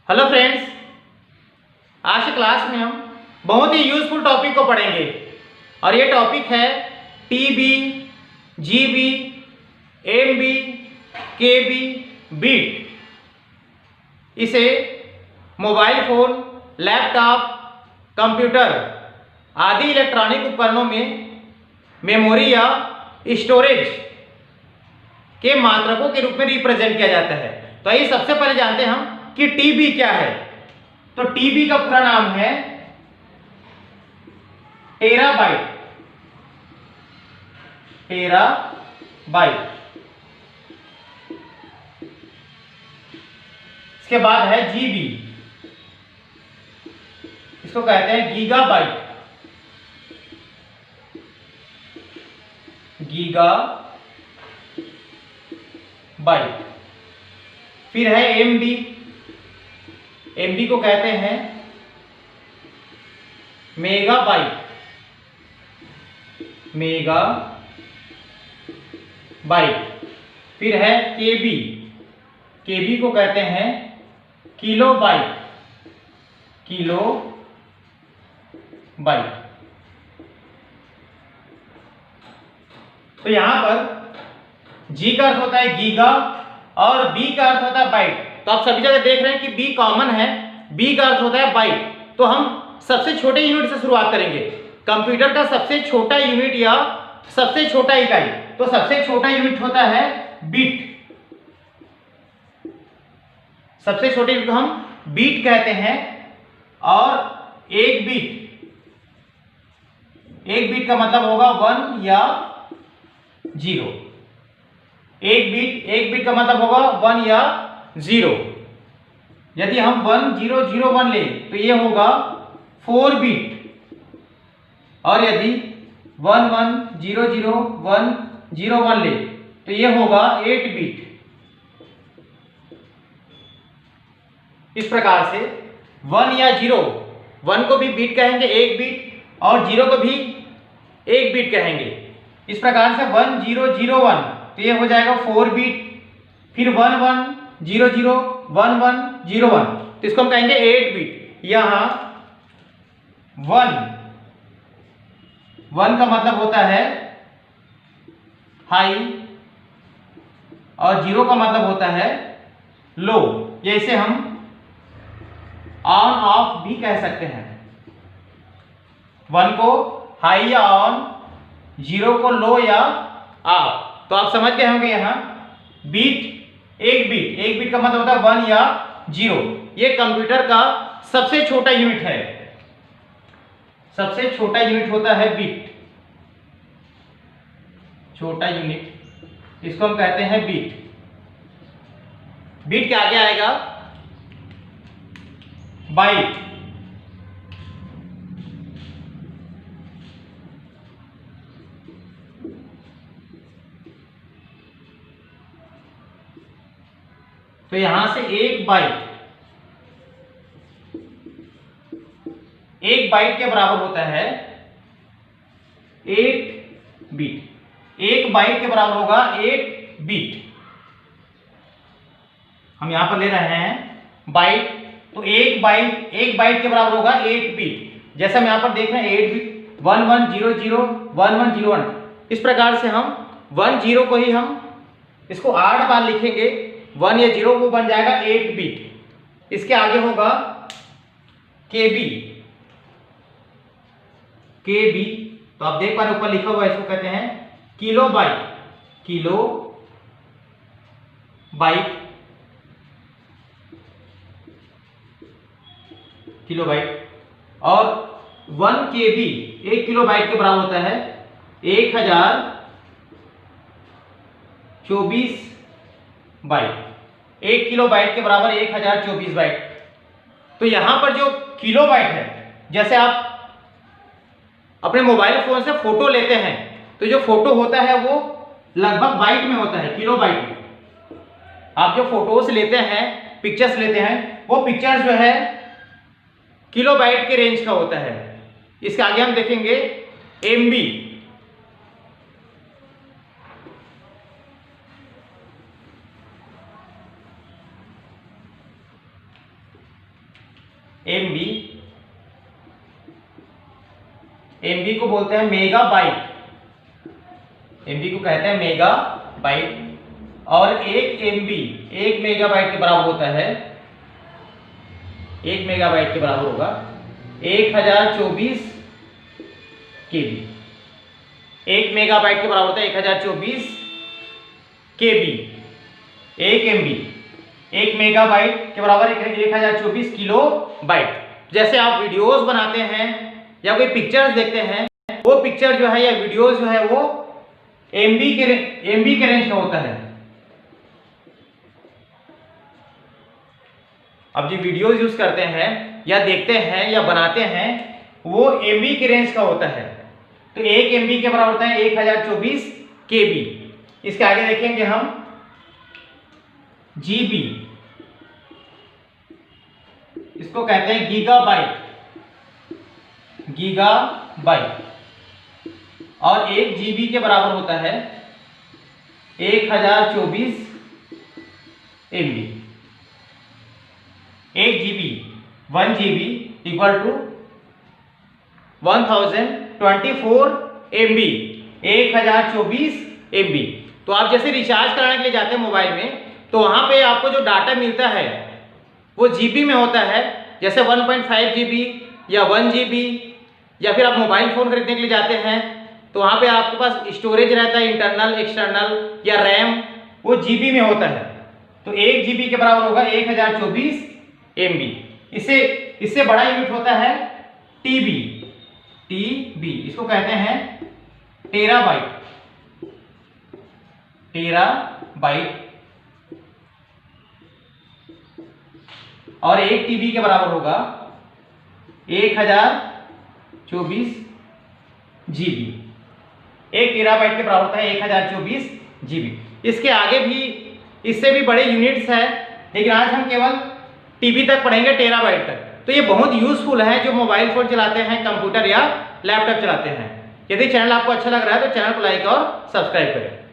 Hello friends, आज की class में हम बहुत ही यूजफुल टॉपिक को पढ़ेंगे और ये टॉपिक है टीबी, जीबी, एमबी, केबी, बीट। इसे मोबाइल फोन, लैपटॉप, कंप्यूटर आदि इलेक्ट्रॉनिक उपकरणों में मेमोरी या स्टोरेज के मात्रकों के रूप में रिप्रेजेंट किया जाता है। तो आइए सबसे पहले जानते हैं हम कि टीबी क्या है। तो टीबी का पूरा नाम है टेराबाइट। टेराबाइट। इसके बाद है जीबी, इसको कहते हैं गीगाबाइट। गीगाबाइट। फिर है एमबी, एमबी को कहते हैं मेगाबाइट। मेगाबाइट। फिर है केबी, केबी को कहते हैं किलोबाइट। किलोबाइट। तो यहां पर जी का अर्थ होता है गीगा और बी का अर्थ होता है बाइट। तो आप सभी जगह देख रहे हैं कि बी कॉमन है, बी का अर्थ होता है बाइट। तो हम सबसे छोटे यूनिट से शुरुआत करेंगे। कंप्यूटर का सबसे छोटा यूनिट या सबसे छोटा इकाई, तो सबसे छोटा यूनिट होता है बिट। सबसे छोटे यूनिट को हम बीट कहते हैं। और एक बीट का मतलब होगा 1 या 0। एक बीट का मतलब होगा 1 या 0। यदि हम 1001 ले तो ये होगा 4 बीट। और यदि 11000101 ले तो ये होगा 8 बीट। इस प्रकार से 1 या 0, 1 को भी बीट कहेंगे 1 बीट, और 0 को भी 1 बीट कहेंगे। इस प्रकार से 1001 तो ये हो जाएगा 4 बीट। फिर 11001101, तो इसको हम कहेंगे 8 बीट। यहां 1 का मतलब होता है हाई और 0 का मतलब होता है लो। जैसे हम ऑन ऑफ भी कह सकते हैं। 1 को हाई या ऑन, 0 को लो या ऑफ। तो आप समझ गए होंगे यहां बीट, एक बीट का मतलब होता है 1 या 0। ये कंप्यूटर का सबसे छोटा यूनिट है। सबसे छोटा यूनिट होता है बीट। छोटा यूनिट, इसको हम कहते हैं बीट। बीट के आगे आएगा बाइट। तो यहां से एक बाइट के बराबर होता है 8 बीट। एक बाइट के बराबर होगा 8 बीट। हम यहां पर ले रहे हैं बाइट, तो एक बाइट के बराबर होगा 8 बीट। जैसे हम यहां पर देख रहे हैं 8 बीट, 11001101। इस प्रकार से हम 10 को ही हम इसको 8 बार लिखेंगे। 1 या 0 वो बन जाएगा 8 बीट। इसके आगे होगा केबी। तो आप देख पा रहे ऊपर लिखा हुआ है, इसको कहते हैं किलोबाइट। किलोबाइट। और 1 केबी, 1 किलोबाइट के बराबर होता है 1024 बाइट। 1 किलोबाइट के बराबर 1024 बाइट। तो यहां पर जो किलोबाइट है, जैसे आप अपने मोबाइल फोन से फोटो लेते हैं तो जो फोटो होता है वो लगभग बाइट में होता है, किलोबाइट में। आप जो फोटोज लेते हैं, पिक्चर्स लेते हैं, वो पिक्चर्स जो है किलोबाइट के रेंज का होता है। इसके आगे हम देखेंगे एमबी। MB, MB को बोलते हैं मेगाबाइट, MB को कहते हैं मेगाबाइट। और एक MB 1 मेगाबाइट के बराबर होता है, 1 मेगाबाइट के बराबर होगा 1024 KB। 1 मेगाबाइट के बराबर होता है 1024 KB। 1 MB 1 मेगाबाइट के बराबर 1024 किलो बाइट। जैसे आप वीडियोस बनाते हैं या कोई पिक्चर्स देखते हैं, वो पिक्चर जो है या वीडियोस जो है वो MB के रेंज का होता है। अब जो वीडियोस यूज करते हैं या देखते हैं या बनाते हैं वो MB के रेंज का होता है। तो 1 MB के बराबर होता है 1024 KB। इसके आगे देखेंगे हम GB, इसको कहते हैं गीगाबाइट, गीगाबाइट। और 1 GB के बराबर होता है 1024 MB। 1 GB 1 GB equal to 1024 MB, 1024 MB। तो आप जैसे रिचार्ज कराने के लिए जाते हैं मोबाइल में, तो वहां पे आपको जो डाटा मिलता है वो GB में होता है। जैसे 1.5 GB या 1 GB, या फिर आप मोबाइल फ़ोन खरीदने के लिए जाते हैं तो वहाँ पे आपके पास स्टोरेज रहता है, इंटरनल एक्सटर्नल या रैम, वो GB में होता है। तो 1 GB के बराबर होगा 1024 MB। इससे बड़ा यूनिट होता है TB, TB इसको कहते हैं टेराबाइट, टेराबाइट। और 1 TB के बराबर होगा 1024 GB। 1 टेराबाइट के बराबर होता है 1024 GB। इसके आगे भी इससे भी बड़े यूनिट्स हैं, लेकिन आज हम केवल TB तक पढ़ेंगे, टेराबाइट तक। तो ये बहुत यूजफुल है जो मोबाइल फोन चलाते हैं, कंप्यूटर या लैपटॉप चलाते हैं। यदि चैनल आपको अच्छा लग रहा है तो चैनल को लाइक और सब्सक्राइब करें।